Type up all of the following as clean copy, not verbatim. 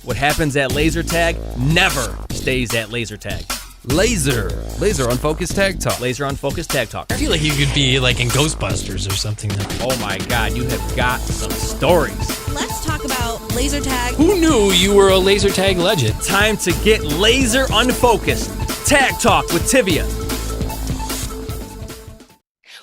What happens at laser tag never stays at laser tag. Laser Unfocused Tag Talk. Laser Unfocused Tag Talk. I feel like you could be like in Ghostbusters or something. Oh my God, you have got some stories. Let's talk about laser tag. Who knew you were a laser tag legend? Time to get laser unfocused. Tag Talk with Tivia.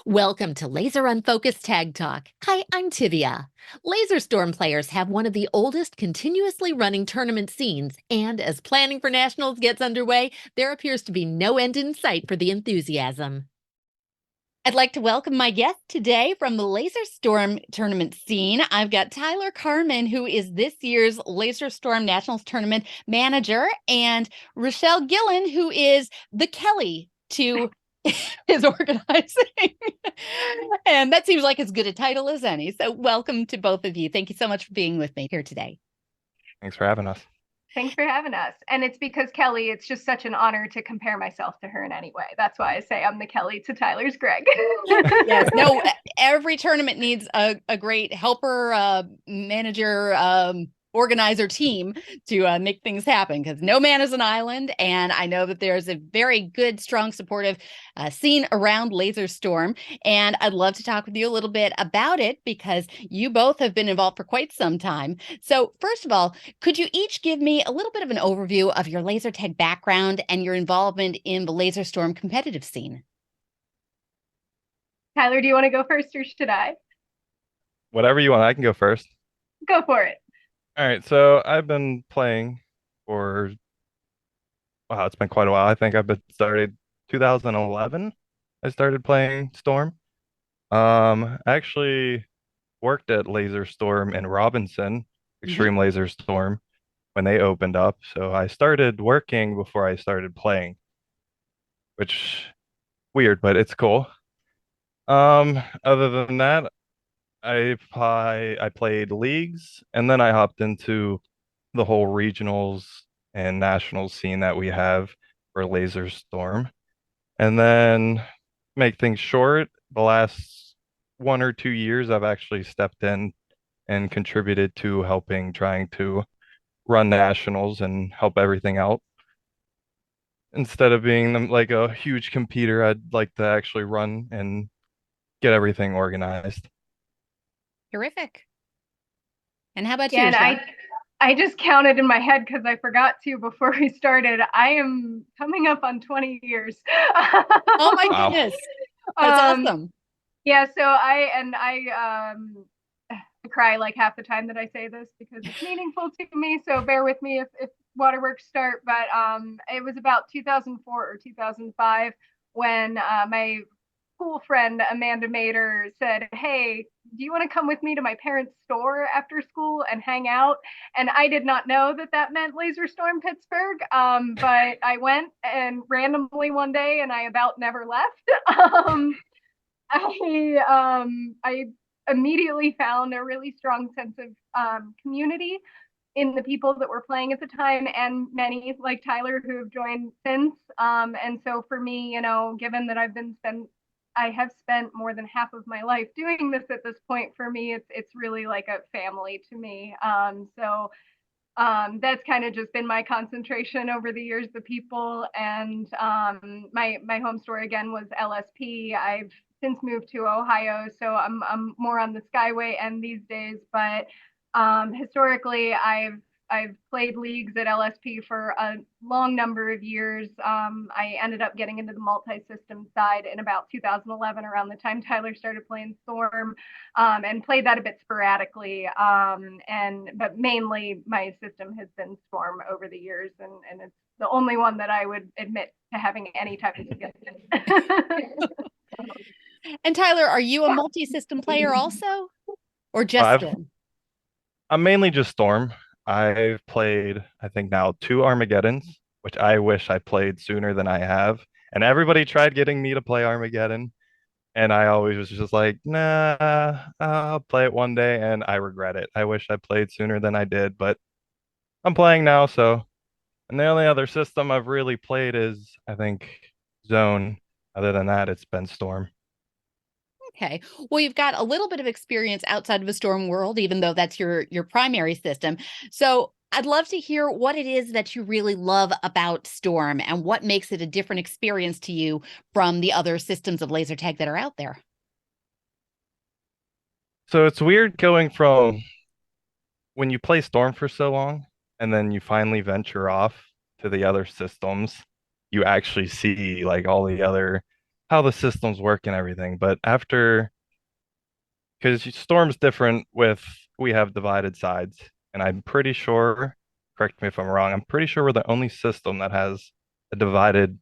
Welcome to Laser Unfocused Tag Talk. Hi, I'm Tivia. Laser Storm players have one of the oldest continuously running tournament scenes, and as planning for nationals gets underway, there appears to be no end in sight for the enthusiasm. I'd like to welcome my guest today from the Laser Storm tournament scene. I've got Tyler Carmen, who is this year's Laser Storm Nationals Tournament manager, and Rochelle Gillen, who is the Kelly to his organizing. And that seems like as good a title as any. So welcome to both of you. Thank you so much for being with me here today. Thanks for having us. Thanks for having us. And it's because Kelly, it's just such an honor to compare myself to her in any way. That's why I say I'm the Kelly to Tyler's Greg. Yes, no, every tournament needs a great helper, manager, organizer team to make things happen, because no man is an island. And I know that there's a very good, strong, supportive scene around Laser Storm. And I'd love to talk with you a little bit about it, because you both have been involved for quite some time. So first of all, could you each give me a little bit of an overview of your laser tag background and your involvement in the Laser Storm competitive scene? Tyler, do you want to go first or should I? Whatever you want, I can go first. Go for it. All right, so I've been playing for, wow, it's been quite a while. I think I've been started 2011. I started playing Storm. I actually worked at Laser Storm in Robinson, Extreme Laser Storm, when they opened up. So I started working before I started playing, which weird, but it's cool. Other than that, I played leagues, and then I hopped into the whole regionals and national scene that we have for Laser Storm. And then, make things short, the last 1 or 2 years I've actually stepped in and contributed to trying to run nationals and help everything out. Instead of being like a huge competitor, I'd like to actually run and get everything organized. Terrific. And how about you? And I just counted in my head because I forgot to before we started. I am coming up on 20 years. Oh my goodness. That's awesome. Yeah, so I cry like half the time that I say this because it's meaningful to me. So bear with me if waterworks start. But it was about 2004 or 2005 when my school friend Amanda Mater said, "Hey, do you want to come with me to my parents' store after school and hang out?" And I did not know that meant Laser Storm Pittsburgh, but I went, and randomly one day, and I about never left. I immediately found a really strong sense of community in the people that were playing at the time, and many like Tyler who have joined since. And so for me, given that I have spent more than half of my life doing this at this point, for me, it's really like a family to me. So that's kind of just been my concentration over the years, the people. And my home store again was LSP. I've since moved to Ohio, so I'm more on the Skyway end these days. But historically, I've played leagues at LSP for a long number of years. I ended up getting into the multi-system side in about 2011, around the time Tyler started playing Storm, and played that a bit sporadically. But mainly my system has been Storm over the years, and it's the only one that I would admit to having any type of skill in. And Tyler, are you a multi-system player also, or just Storm? I'm mainly just Storm. I've played, I think now, 2 Armageddons, which I wish I played sooner than I have. And everybody tried getting me to play Armageddon, and I always was just like, nah, I'll play it one day, and I regret it. I wish I played sooner than I did, but I'm playing now, so. And the only other system I've really played is, I think, Zone. Other than that, it's been Storm. Okay. Well, you've got a little bit of experience outside of the Storm world, even though that's your primary system. So I'd love to hear what it is that you really love about Storm and what makes it a different experience to you from the other systems of laser tag that are out there. So it's weird going from when you play Storm for so long and then you finally venture off to the other systems, you actually see like all the other how the systems work and everything. But after, because Storm's different with we have divided sides, and I'm pretty sure, correct me if I'm wrong, I'm pretty sure we're the only system that has a divided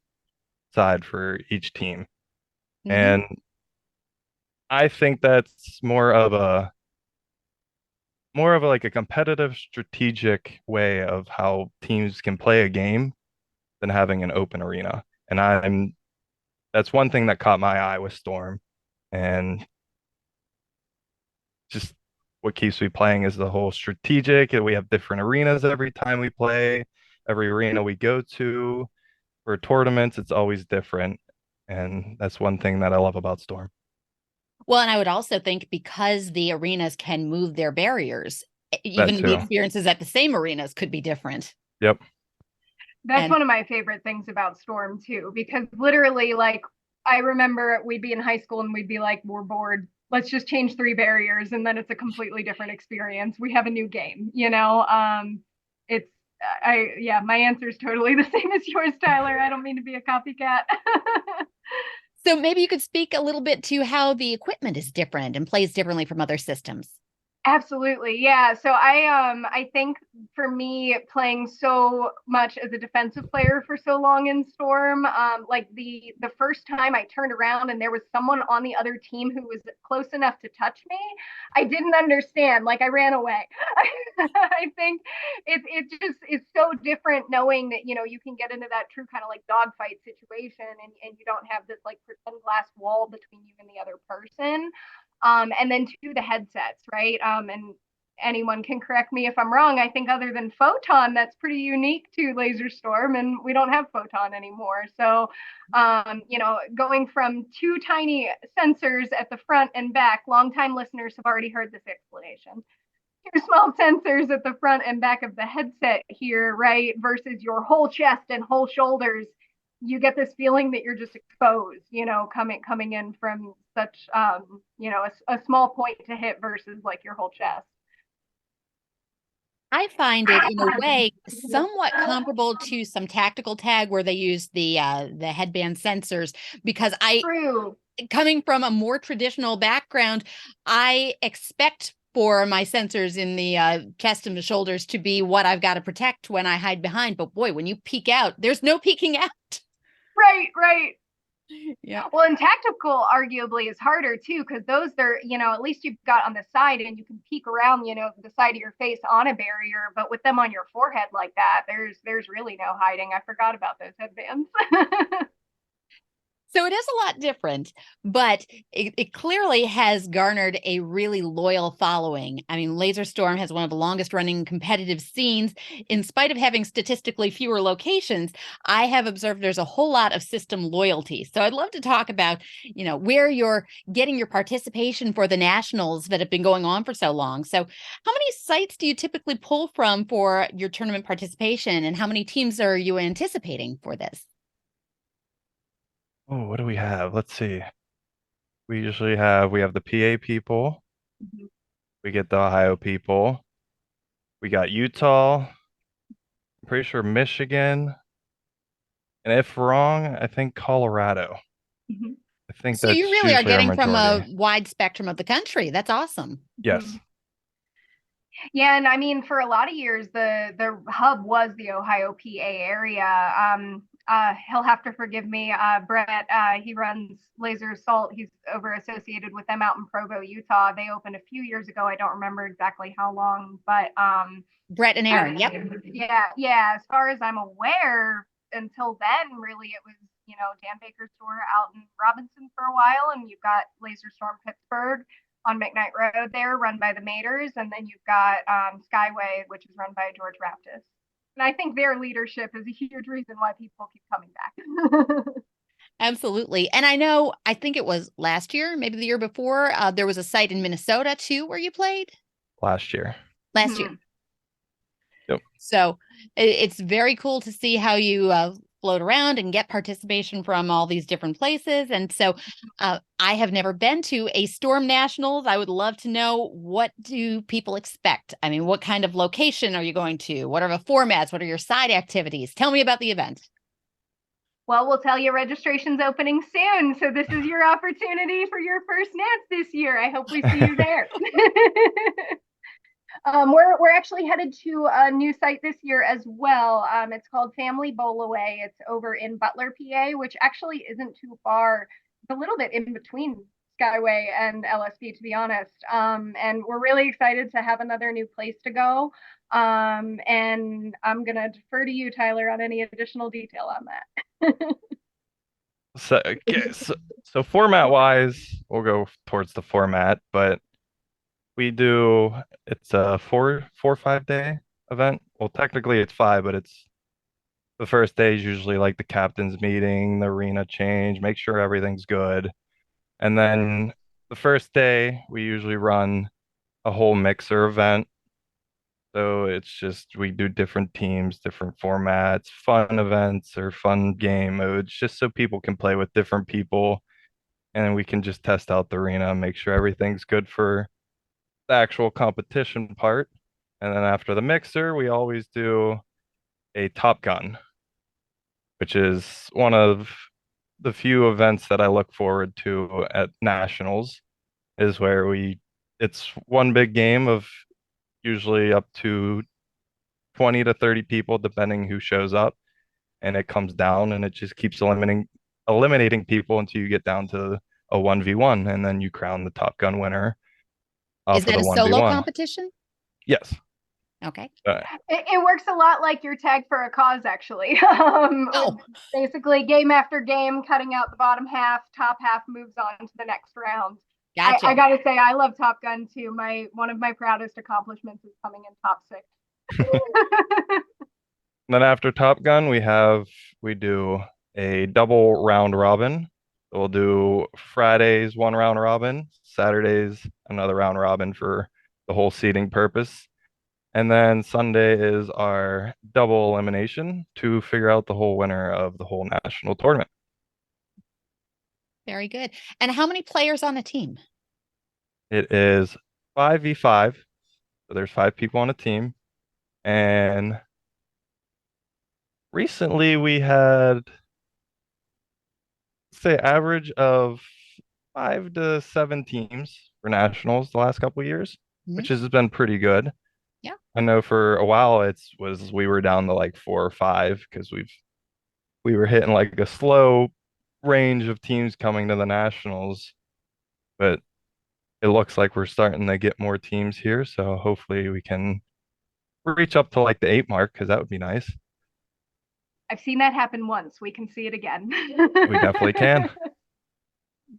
side for each team. And I think that's more of a like a competitive strategic way of how teams can play a game than having an open arena. And that's one thing that caught my eye with Storm. And just what keeps me playing is the whole strategic. And we have different arenas every time we play. Every arena we go to for tournaments, it's always different. And that's one thing that I love about Storm. Well, and I would also think because the arenas can move their barriers, That even the too. experiences at the same arenas could be different. Yep. That's And- one of my favorite things about Storm too, because literally, like, I remember we'd be in high school and we'd be like, we're bored. Let's just change 3 barriers, and then it's a completely different experience. We have a new game, you know. It's yeah, my answer is totally the same as yours, Tyler. I don't mean to be a copycat. So maybe you could speak a little bit to how the equipment is different and plays differently from other systems. Absolutely. Yeah. So I think for me playing so much as a defensive player for so long in Storm, like the first time I turned around and there was someone on the other team who was close enough to touch me, I didn't understand. Like I ran away. I think it just is so different knowing that, you know, you can get into that true kind of like dogfight situation and you don't have this like pretend glass wall between you and the other person. And then to the headsets, right? And anyone can correct me if I'm wrong. I think other than Photon, that's pretty unique to Laser Storm, and we don't have Photon anymore. So, you know, going from 2 tiny sensors at the front and back, longtime listeners have already heard this explanation. 2 small sensors at the front and back of the headset here, right? Versus your whole chest and whole shoulders. You get this feeling that you're just exposed, you know, coming in from such, you know, a small point to hit versus like your whole chest. I find it in a way somewhat comparable to some tactical tag where they use the headband sensors because True. coming from a more traditional background, I expect for my sensors in the chest and the shoulders to be what I've got to protect when I hide behind. But boy, when you peek out, there's no peeking out. Right. Yeah. Well, and tactical arguably is harder too, because those are, you know, at least you've got on the side and you can peek around, you know, the side of your face on a barrier. But with them on your forehead like that, there's really no hiding. I forgot about those headbands. So it is a lot different, but it clearly has garnered a really loyal following. I mean, Laser Storm has one of the longest running competitive scenes. In spite of having statistically fewer locations, I have observed there's a whole lot of system loyalty. So I'd love to talk about, you know, where you're getting your participation for the nationals that have been going on for so long. So how many sites do you typically pull from for your tournament participation, and how many teams are you anticipating for this? Oh, what do we have? Let's see. We have the PA people. We get the Ohio people. We got Utah. I'm pretty sure Michigan. And if wrong, I think Colorado. I think So that's you really are usually our getting from a majority. wide spectrum of the country. That's awesome. Yes. Yeah, and I mean, for a lot of years, the hub was the Ohio, PA area. He'll have to forgive me. Brett, he runs Laser Assault. He's over associated with them out in Provo, Utah. They opened a few years ago. I don't remember exactly how long, but Brett and Aaron. Yep. yeah. As far as I'm aware, until then, really, it was, you know, Dan Baker's store out in Robinson for a while, and you've got Laser Storm Pittsburgh on McKnight Road there, run by the Maters, and then you've got Skyway, which is run by George Raptis. And I think their leadership is a huge reason why people keep coming back. Absolutely. And I think it was last year, maybe the year before, there was a site in Minnesota too where you played Last year. last year. Yep. So it's very cool to see how you float around and get participation from all these different places. And so I have never been to a Storm Nationals. I would love to know, what do people expect? I mean, what kind of location are you going to? What are the formats? What are your side activities? Tell me about the event. Well, we'll tell you registration's opening soon. So this is your opportunity for your first Nats this year. I hope we see you there. We're actually headed to a new site this year as well. It's called Family Bowl Away. It's over in Butler, PA, which actually isn't too far. It's a little bit in between Skyway and LSP, to be honest. And we're really excited to have another new place to go. And I'm gonna defer to you, Tyler, on any additional detail on that. So, okay, so format wise, we'll go towards the format, but it's a 5 day event. Well, technically it's 5, but it's the first day is usually like the captain's meeting, the arena change, make sure everything's good. And then the first day we usually run a whole mixer event. So it's just we do different teams, different formats, fun events or fun game modes, just so people can play with different people and we can just test out the arena, make sure everything's good for the actual competition part. And then after the mixer, we always do a Top Gun, which is one of the few events that I look forward to at nationals, is where it's one big game of usually up to 20 to 30 people, depending who shows up. And it comes down and it just keeps eliminating people until you get down to a 1v1, and then you crown the Top Gun winner Is off of that the a solo 1v1. competition? Yes. Okay. It works a lot like your tag for a cause, actually. Oh. Basically, game after game, cutting out the bottom half, top half moves on to the next round. Gotcha. I gotta say, I love Top Gun too. One of my proudest accomplishments is coming in top 6. Then after Top Gun, we do a double round robin. We'll do Fridays one round robin, Saturdays another round robin for the whole seating purpose. And then Sunday is our double elimination to figure out the whole winner of the whole national tournament. Very good. And how many players on a team? It is 5v5. So there's 5 people on a team. And recently we had, say, average of 5 to 7 teams for nationals the last couple of years, which has been pretty good. Yeah. I know for a while we were down to like 4 or 5 because we were hitting like a slow range of teams coming to the nationals, but it looks like we're starting to get more teams here, so hopefully we can reach up to like the 8 mark, because that would be nice. I've seen that happen once. We can see it again. We definitely can.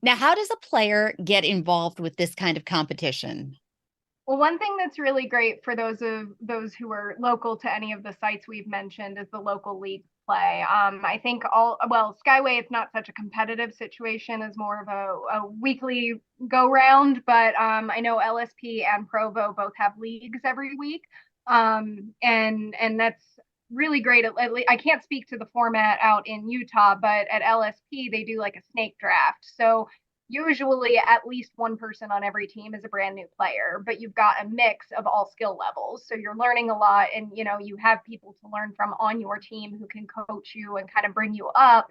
Now, how does a player get involved with this kind of competition? Well, one thing that's really great for those who are local to any of the sites we've mentioned is the local league play. I think Skyway, it's not such a competitive situation, is more of a weekly go round, but I know LSP and Provo both have leagues every week. And that's really great. I can't speak to the format out in Utah, but at LSP, they do like a snake draft. So usually at least one person on every team is a brand new player, but you've got a mix of all skill levels. So you're learning a lot, and you have people to learn from on your team who can coach you and kind of bring you up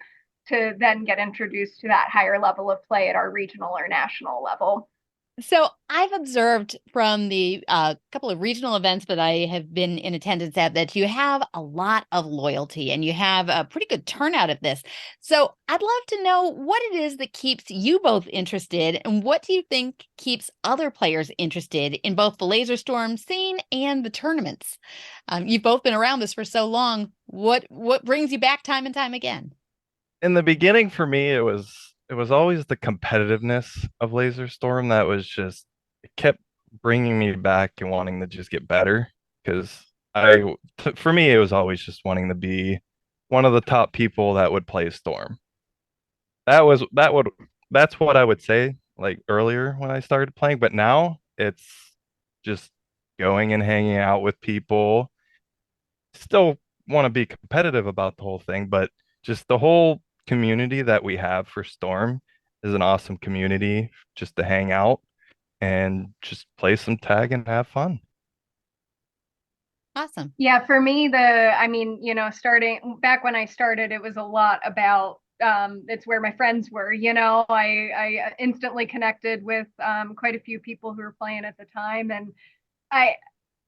to then get introduced to that higher level of play at our regional or national level. So I've observed from the couple of regional events that I have been in attendance at that you have a lot of loyalty and you have a pretty good turnout at this. So I'd love to know what it is that keeps you both interested, and what do you think keeps other players interested in both the Laser Storm scene and the tournaments? You've both been around this for so long. What brings you back time and time again? In the beginning, for me, it was always the competitiveness of Laser Storm that it kept bringing me back and wanting to just get better, because for me, it was always just wanting to be one of the top people that would play Storm. That's what I would say like earlier when I started playing, but now it's just going and hanging out with people, still want to be competitive about the whole thing, but just the whole community that we have for Storm is an awesome community just to hang out and just play some tag and have fun. Awesome. Yeah, for me, I mean, starting back when I started, it was a lot about it's where my friends were. I instantly connected with quite a few people who were playing at the time, and I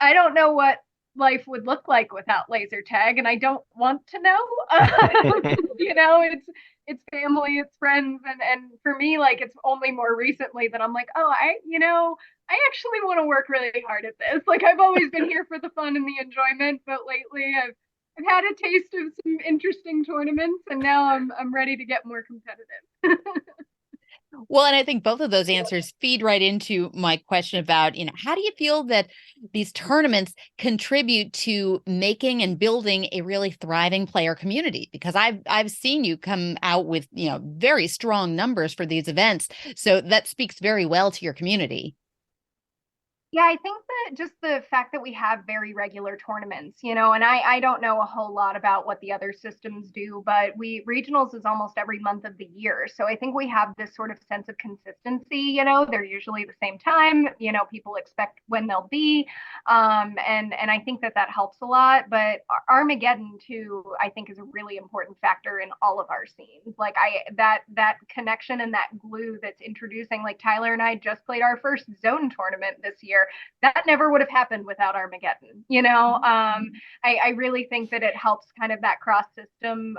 I don't know what life would look like without laser tag, and I don't want to know. It's family, it's friends, and for me, like it's only more recently that I'm like, oh, I actually want to work really hard at this. Like I've always been here for the fun and the enjoyment, but lately I've had a taste of some interesting tournaments, and now I'm ready to get more competitive. Well, and I think both of those answers feed right into my question about, how do you feel that these tournaments contribute to making and building a really thriving player community? Because I've seen you come out with, very strong numbers for these events. So that speaks very well to your community. Yeah, I think that just the fact that we have very regular tournaments, and I don't know a whole lot about what the other systems do, but regionals is almost every month of the year. So I think we have this sort of sense of consistency, they're usually the same time, people expect when they'll be. And I think that helps a lot. But Armageddon too, I think is a really important factor in all of our scenes. Like that connection and that glue that's introducing, like Tyler and I just played our first zone tournament this year. That never would have happened without Armageddon. I really think that it helps kind of that cross system,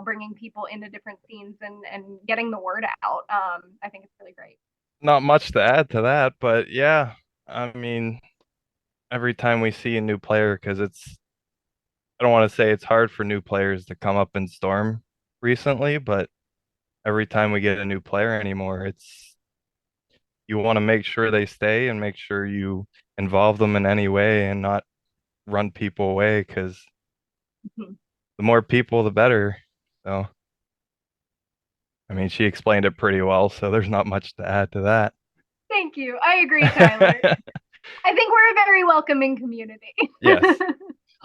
bringing people into different scenes and getting the word out. I think it's really great. Not much to add to that, but yeah, I mean, every time we see a new player, because I don't want to say it's hard for new players to come up in Storm recently, but every time we get a new player anymore, you want to make sure they stay and make sure you involve them in any way and not run people away because Mhm. the more people, the better. So, I mean, she explained it pretty well, so there's not much to add to that. Thank you. I agree, Tyler. I think we're a very welcoming community. Yes.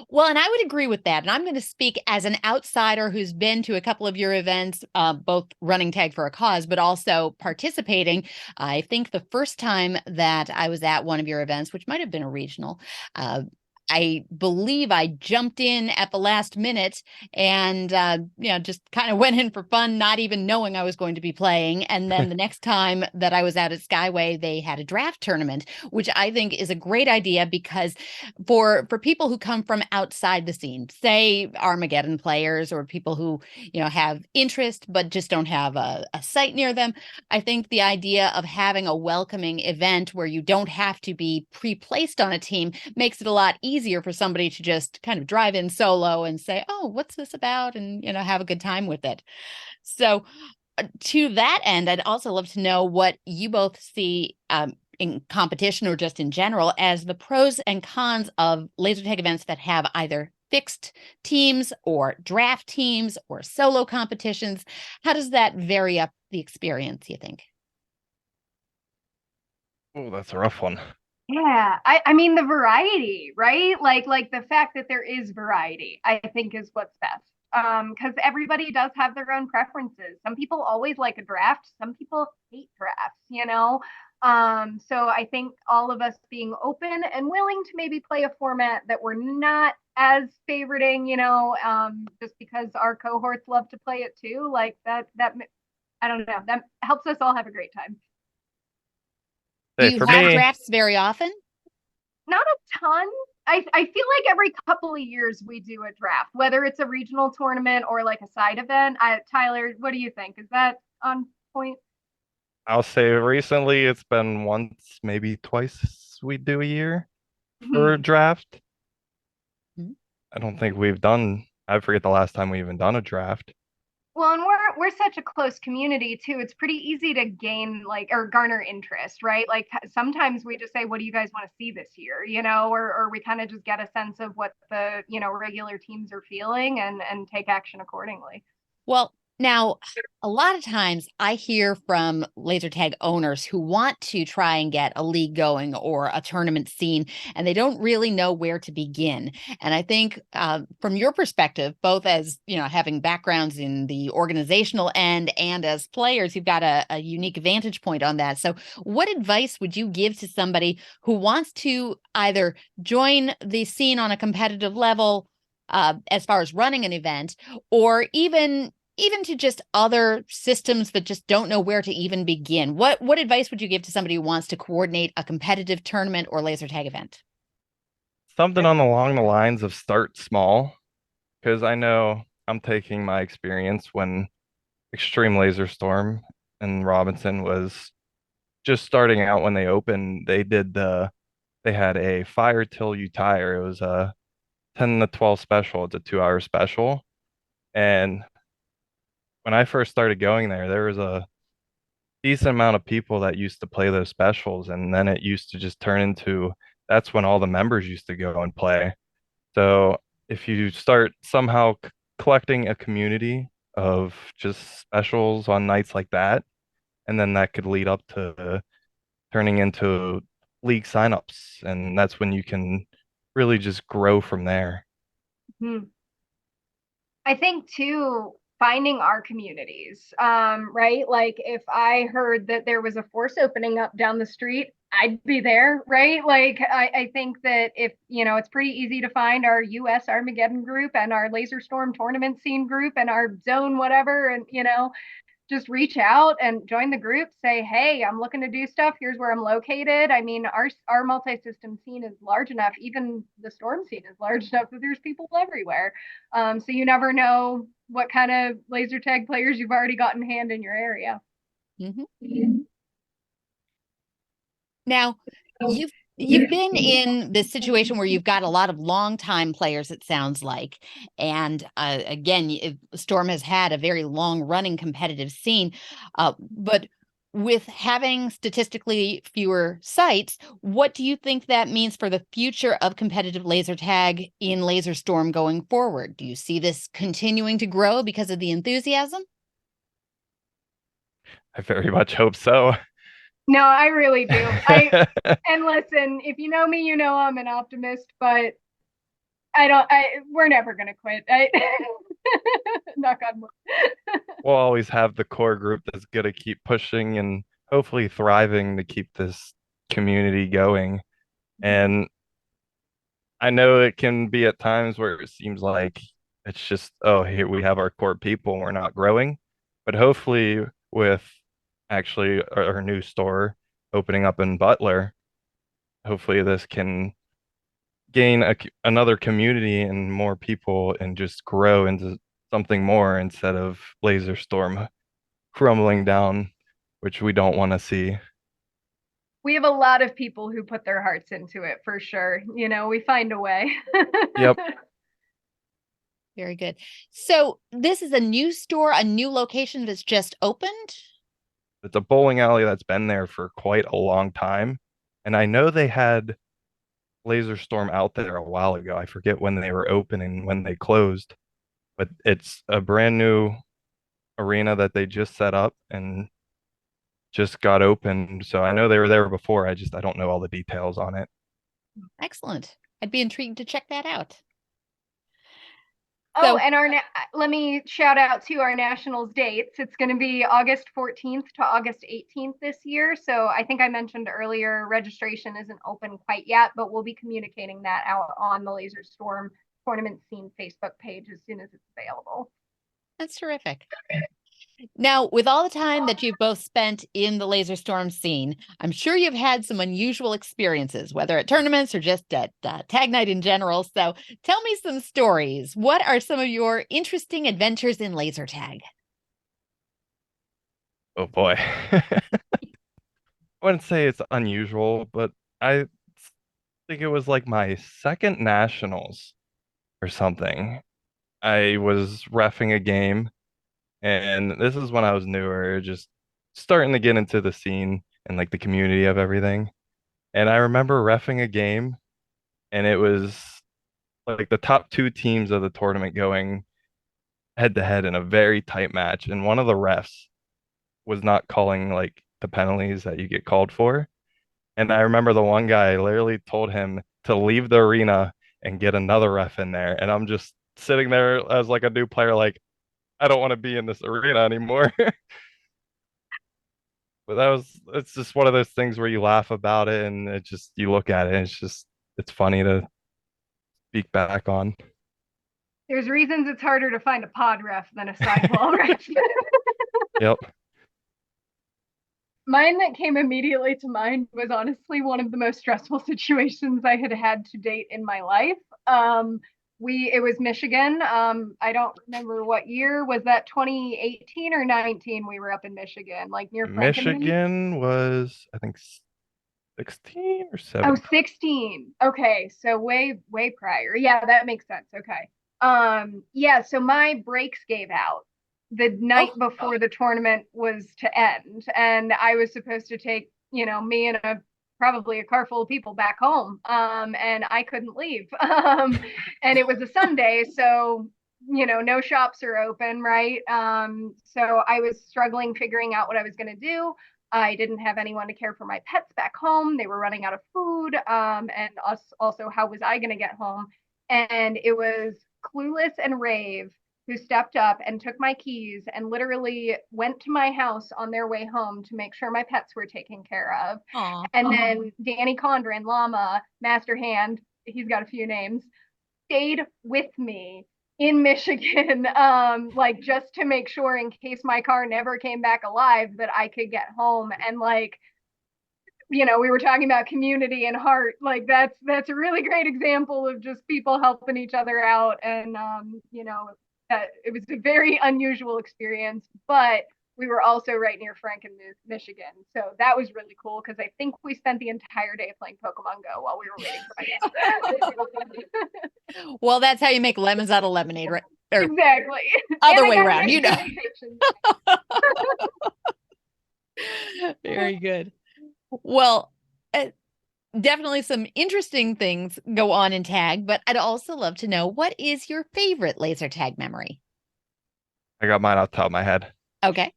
Well, and I would agree with that. And I'm going to speak as an outsider who's been to a couple of your events, both running tag for a cause, but also participating. I think the first time that I was at one of your events, which might have been a regional, I believe I jumped in at the last minute and, just kind of went in for fun, not even knowing I was going to be playing. And then the next time that I was out at Skyway, they had a draft tournament, which I think is a great idea because for people who come from outside the scene, say Armageddon players or people who, have interest but just don't have a site near them, I think the idea of having a welcoming event where you don't have to be pre-placed on a team makes it a lot easier for somebody to just kind of drive in solo and say, oh, what's this about? And, have a good time with it. So to that end, I'd also love to know what you both see in competition or just in general as the pros and cons of laser tag events that have either fixed teams or draft teams or solo competitions. How does that vary up the experience, you think? Oh, that's a rough one. Yeah, I mean the variety, right? Like the fact that there is variety, I think is what's best. Because everybody does have their own preferences. Some people always like a draft, some people hate drafts. So I think all of us being open and willing to maybe play a format that we're not as favoriting, just because our cohorts love to play it too, like that I don't know, that helps us all have a great time. Do Hey, you for have me, drafts very often? Not a ton. I feel like every couple of years we do a draft, whether it's a regional tournament or like a side event. Tyler, what do you think? Is that on point? I'll say recently it's been once, maybe twice we do a year for a Mhm. draft. Mhm. I don't think I forget the last time we even done a draft. Well, and we're such a close community too. It's pretty easy to gain like or garner interest, right? Like sometimes we just say, "What do you guys want to see this year?" Or we kind of just get a sense of what the regular teams are feeling and take action accordingly. Well, Now, a lot of times I hear from laser tag owners who want to try and get a league going or a tournament scene, and they don't really know where to begin. And I think from your perspective, both as having backgrounds in the organizational end and as players, you've got a unique vantage point on that. So, what advice would you give to somebody who wants to either join the scene on a competitive level? As far as running an event, or even to just other systems that just don't know where to even begin. What advice would you give to somebody who wants to coordinate a competitive tournament or laser tag event? Something on along the lines of start small, because I know I'm taking my experience when Extreme Laser Storm and Robinson was just starting out when they opened. They had a fire till you tire. It was a 10 to 12 special. It's a 2 hour special. And when I first started going there was a decent amount of people that used to play those specials, and then it used to just turn into that's when all the members used to go and play. So if you start somehow collecting a community of just specials on nights like that, and then that could lead up to turning into league signups, and that's when you can really just grow from there. Hmm. I think too, finding our communities, right? Like if I heard that there was a force opening up down the street, I'd be there, right? Like I think that if, it's pretty easy to find our US Armageddon group and our Laser Storm tournament scene group and our zone, whatever, and, just reach out and join the group, say, hey, I'm looking to do stuff, here's where I'm located. I mean, our multi-system scene is large enough, even the storm scene is large enough that there's people everywhere. So you never know what kind of laser tag players you've already got in hand in your area. Mm-hmm. Now, you've been in this situation where you've got a lot of longtime players, it sounds like, and again, Storm has had a very long running competitive scene, but with having statistically fewer sites, what do you think that means for the future of competitive laser tag in Laser Storm going forward? Do you see this continuing to grow because of the enthusiasm? I very much hope so. No, I really do. And listen, if you know me, I'm an optimist, but we're never gonna quit. Knock on wood. We'll always have the core group that's gonna keep pushing and hopefully thriving to keep this community going. And I know it can be at times where it seems like it's just, oh, here we have our core people and we're not growing. But hopefully, with actually our new store opening up in Butler, hopefully this can gain another community and more people and just grow into something more instead of Laser Storm crumbling down, which we don't want to see. We have a lot of people who put their hearts into it for sure. We find a way. Yep. Very good. So this is a new store, a new location that's just opened? It's a bowling alley that's been there for quite a long time. And I know they had Laser Storm out there a while ago. I forget when they were open and when they closed, but it's a brand new arena that they just set up and just got open. So I know they were there before. I don't know all the details on it. Excellent. I'd be intrigued to check that out. Oh, and let me shout out to our nationals dates. It's going to be August 14th to August 18th this year. So I think I mentioned earlier, registration isn't open quite yet, but we'll be communicating that out on the Laser Storm Tournament Scene Facebook page as soon as it's available. That's terrific. Now, with all the time that you've both spent in the Laser Storm scene, I'm sure you've had some unusual experiences, whether at tournaments or just at tag night in general. So tell me some stories. What are some of your interesting adventures in laser tag? Oh boy. I wouldn't say it's unusual, but I think it was like my second nationals or something. I was reffing a game, and this is when I was newer, just starting to get into the scene and like the community of everything. And I remember reffing a game, and it was like the top two teams of the tournament going head to head in a very tight match, and one of the refs was not calling like the penalties that you get called for. And I remember the one guy literally told him to leave the arena and get another ref in there. And I'm just sitting there as like a new player, like, I don't want to be in this arena anymore. But it's just one of those things where you laugh about it and you look at it and it's funny to speak back on. There's reasons it's harder to find a pod ref than a sidewall ref. Yep. Mine that came immediately to mind was honestly one of the most stressful situations I had to date in my life. It was Michigan. I don't remember what year. Was that 2018 or 19? We were up in Michigan, like near Frankenmuth. Michigan was, I think, 16 or Oh, 17. 16. Okay, so way prior. Yeah, that makes sense. Okay. Yeah, so my brakes gave out the night before the tournament was to end, and I was supposed to take, me and probably a car full of people back home. And I couldn't leave. And it was a Sunday, so no shops are open, right? So I was struggling figuring out what I was going to do. I didn't have anyone to care for my pets back home. They were running out of food. And also, how was I going to get home? And it was Clueless and Rave who stepped up and took my keys and literally went to my house on their way home to make sure my pets were taken care of. Aww. And then Danny Condren, Llama, Master Hand, he's got a few names, stayed with me in Michigan, like just to make sure in case my car never came back alive that I could get home. And like, we were talking about community and heart. Like that's a really great example of just people helping each other out. And, that it was a very unusual experience, but we were also right near Frankenmuth, Michigan. So that was really cool because I think we spent the entire day playing Pokemon Go while we were waiting for it. Well, that's how you make lemons out of lemonade, right? Or exactly. other way around, Very good. Well, definitely some interesting things go on in tag, but I'd also love to know, what is your favorite laser tag memory? I got mine off the top of my head. Okay.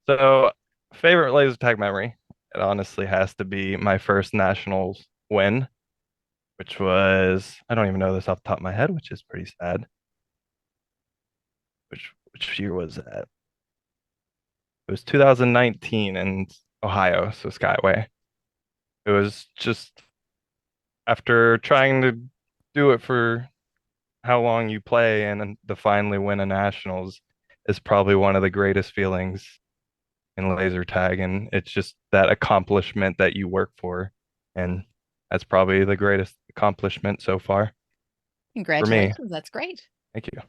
So, favorite laser tag memory, it honestly has to be my first nationals win, which was, I don't even know this off the top of my head, which is pretty sad. Which year was that? It was 2019 in Ohio, so Skyway. It was just after trying to do it for how long you play and then to finally win a nationals is probably one of the greatest feelings in laser tag. And it's just that accomplishment that you work for. And that's probably the greatest accomplishment so far. Congratulations. For me. That's great. Thank you.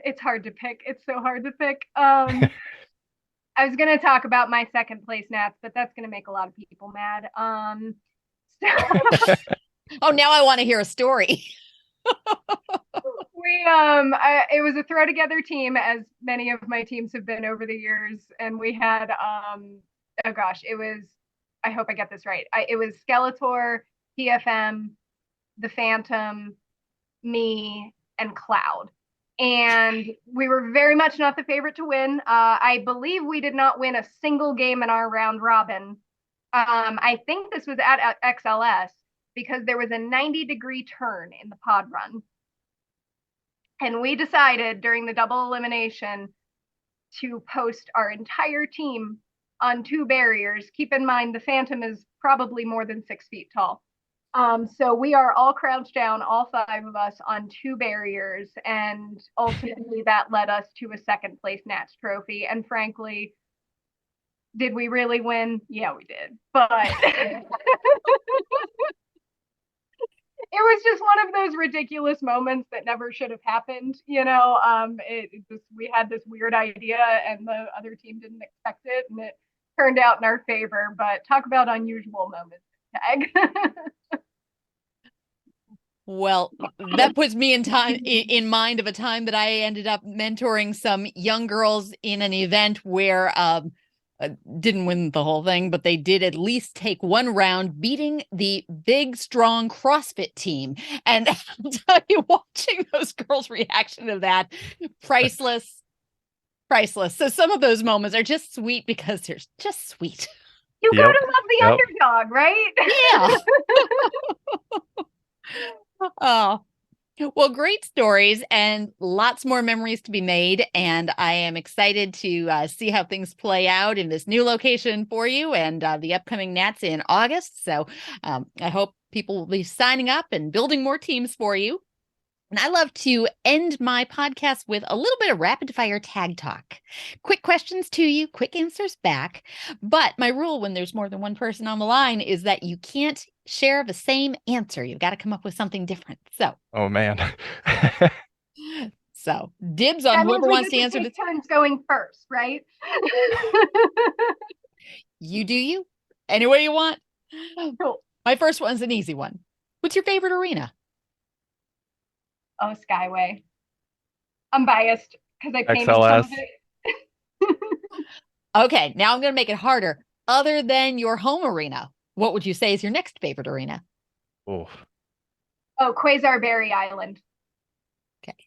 It's hard to pick. It's so hard to pick. I was going to talk about my second place Nats, but that's going to make a lot of people mad. Oh, now I want to hear a story. It was a throw together team, as many of my teams have been over the years. And we had, I hope I get this right. It was Skeletor, PFM, the Phantom, me, and Cloud. And we were very much not the favorite to win. I believe we did not win a single game in our round robin. I think this was at XLS because there was a 90-degree turn in the pod run. And we decided during the double elimination to post our entire team on 2 barriers. Keep in mind, the Phantom is probably more than 6 feet tall. So we are all crouched down, all 5 of us, on 2 barriers, and ultimately that led us to a second place Nats trophy. And frankly, did we really win? Yeah, we did. But it was just one of those ridiculous moments that never should have happened. We had this weird idea and the other team didn't expect it, and it turned out in our favor. But talk about unusual moments in tag. Well, that puts me in mind of a time that I ended up mentoring some young girls in an event where didn't win the whole thing, but they did at least take one round, beating the big, strong CrossFit team. And I'll tell you, watching those girls' reaction to that, priceless, priceless. So some of those moments are just sweet because they're just sweet. You Yep. gotta love the underdog, right? Yeah. Oh, well, great stories and lots more memories to be made. And I am excited to see how things play out in this new location for you and the upcoming Nats in August. So I hope people will be signing up and building more teams for you. And I love to end my podcast with a little bit of rapid fire tag talk. Quick questions to you, quick answers back. But my rule when there's more than one person on the line is that you can't share the same answer. You've got to come up with something different. Oh man. So dibs on That means whoever we wants get to answer take this. turns going first, right? You do you any way you want. Cool. My first one's an easy one. What's your favorite arena? Oh, Skyway. I'm biased because I painted some XLS. of it. Okay, now I'm going to make it harder. Other than your home arena, what would you say is your next favorite arena? Oof. Oh, Quasar Berry Island. Okay.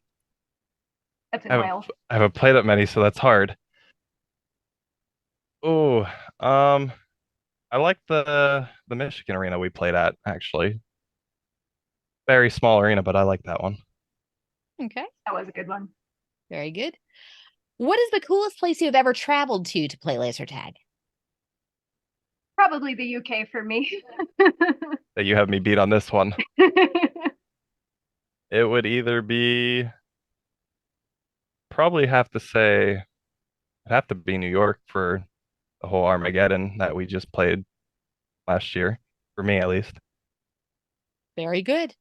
That's in I Wales. haven't played that many, so that's hard. Oh, I like the Michigan arena we played at, actually. Very small arena, but I like that one. Okay, That was a good one. very good. What is the coolest place you've ever traveled to play laser tag? Probably the UK for me. That you have me beat on this one. It would either be probably have to say it'd have to be New York for the whole Armageddon that we just played last year, for me at least. Very good.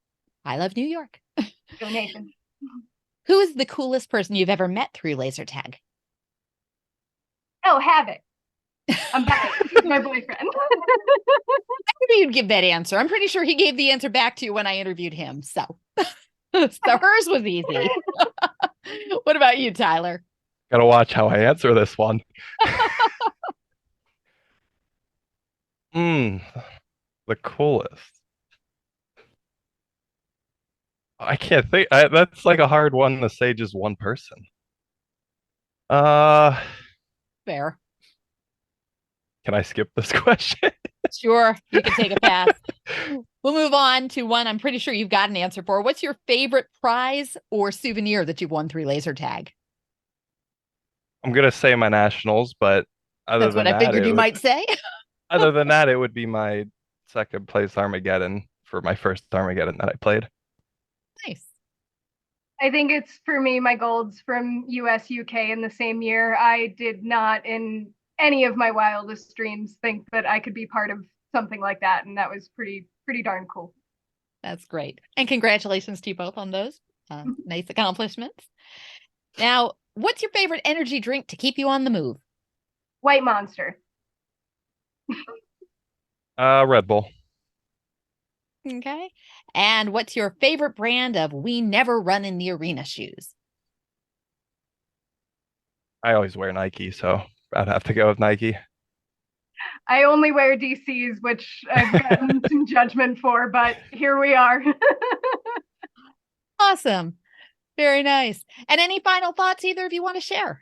I love New York. Go Nathan. Who is the coolest person you've ever met through laser tag? Oh, Havoc. I'm biased. He's my boyfriend. Maybe you'd give that answer. I'm pretty sure he gave the answer back to you when I interviewed him. So, so hers was easy. What about you, Tyler? Gotta watch how I answer this one. The coolest. I can't think. That's like a hard one to say just one person. Uh, Fair. can I skip this question? Sure, you can take a pass. We'll move on to one I'm pretty sure you've got an answer for. What's your favorite prize or souvenir that you've won through laser tag? I'm gonna say my nationals, but other That's what than I that, figured you might say. other than that, it would be my second place Armageddon for my first Armageddon that I played. Nice. I think it's for me, my golds from US UK in the same year. I did not in any of my wildest dreams think that I could be part of something like that. And that was pretty darn cool. That's great. And congratulations to you both on those. Nice accomplishments. Now, what's your favorite energy drink to keep you on the move? White Monster. Red Bull. Okay. And what's your favorite brand of We Never Run in the Arena shoes? I always wear Nike, so I'd have to go with Nike. I only wear DCs, which I've gotten some judgment for, but here we are. Awesome. Very nice. And any final thoughts either of you want to share?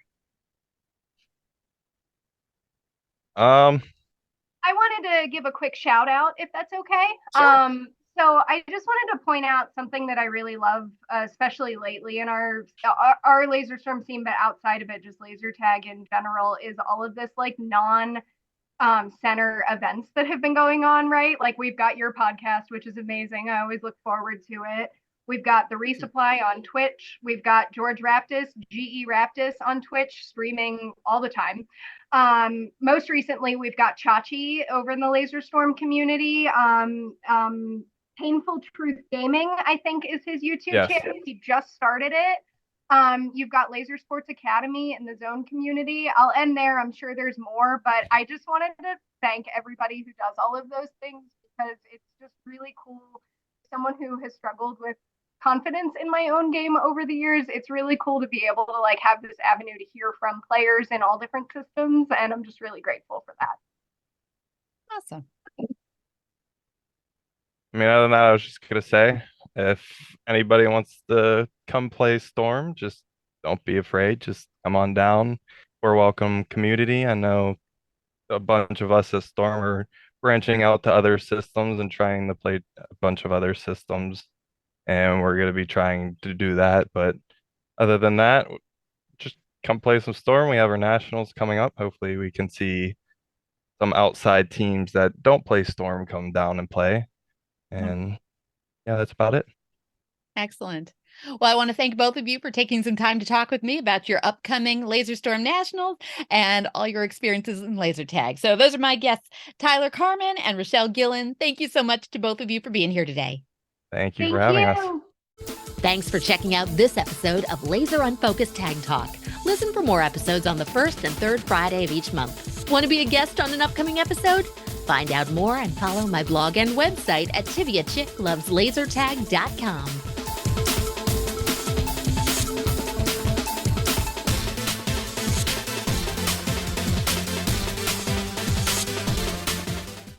I wanted to give a quick shout out, if that's okay. Sure. So I just wanted to point out something that I really love, especially lately in our laser storm scene, but outside of it, just laser tag in general, is all of this like non center events that have been going on, right? Like we've got your podcast, which is amazing. I always look forward to it. We've got the resupply on Twitch. We've got George Raptis, GE Raptis on Twitch, streaming all the time. Most recently, we've got Chachi over in the Laser Storm community. Painful Truth Gaming, I think, is his YouTube channel. He just started it. You've got Laser Sports Academy in the Zone community. I'll end there. I'm sure there's more, but I just wanted to thank everybody who does all of those things because it's just really cool. Someone who has struggled with confidence in my own game over the years. It's really cool to be able to like have this avenue to hear from players in all different systems, and I'm just really grateful for that. Awesome. I mean, other than that, I was just gonna say, if anybody wants to come play Storm, just don't be afraid. Just come on down. We're a welcome community. I know a bunch of us at Storm are branching out to other systems and trying to play a bunch of other systems, and we're gonna be trying to do that. But other than that, just come play some Storm. We have our nationals coming up. Hopefully, we can see some outside teams that don't play Storm come down and play. And yeah, that's about it. Excellent. Well, I want to thank both of you for taking some time to talk with me about your upcoming Laser Storm Nationals and all your experiences in laser tag. So those are my guests, Tyler Carmen and Rochelle Gillen. Thank you so much to both of you for being here today. Thank you for having us. Thanks for checking out this episode of Laser Unfocused Tag Talk. Listen for more episodes on the first and third Friday of each month. Want to be a guest on an upcoming episode? Find out more and follow my blog and website at TiviaChickLovesLaserTag.com.